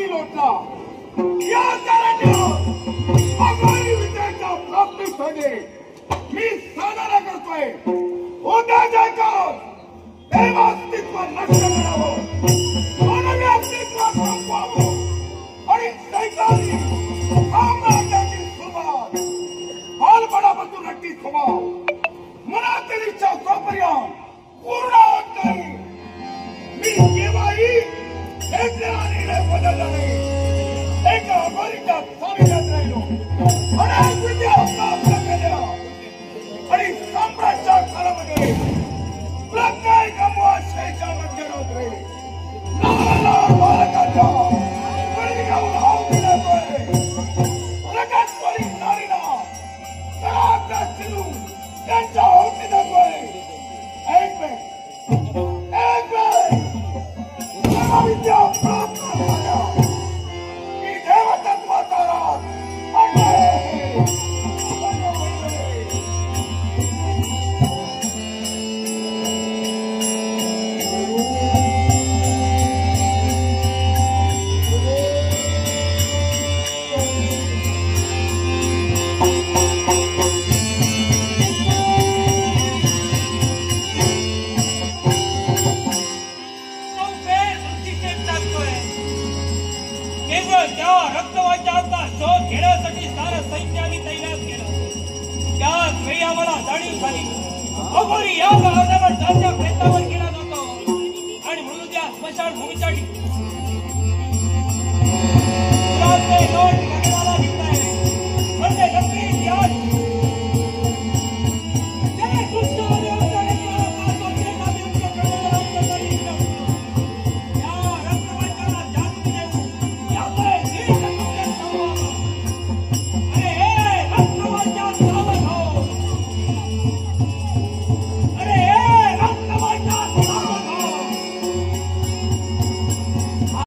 हाती लोटला या अगोरी विद्येच्या प्राप्तीसाठी मी साधना करतोय. उद्याच्या काळात देव अस्तित्व नष्ट करावं, मानवी अस्तित्व संपवावं आणि सैतानी साम्राज्याची सुरुवात बालपणापासून नक्की स्वभाव मनातील इच्छा जोपर्यंत पूर्ण होत नाही मी केव्हाही घेतलेला निर्णय बदलला नाही. एका अगोरीच्या सानिध्यात राहिलो, अनेक विद्या प्राप्त केल्या आणि साम्राज्य काळामध्ये प्रत्येक अमावास्येच्या मध्यरात्री लहान लहान बालकांच्या बळी घेऊन आहुती देतोय. रगतवरी नारीला तळाचा शिलून त्यांच्या आहुती देतोय. एक वेळ विद्या प्राप्त झाल्या की देवतत्वाचा राग रक्तवाचाचा शोध घेण्यासाठी सारं सैन्याने तैनात केलं. त्याच वेळी आम्हाला जाणीव झाली अगोरी या गावावर जाण्याच्या प्रयत्नावर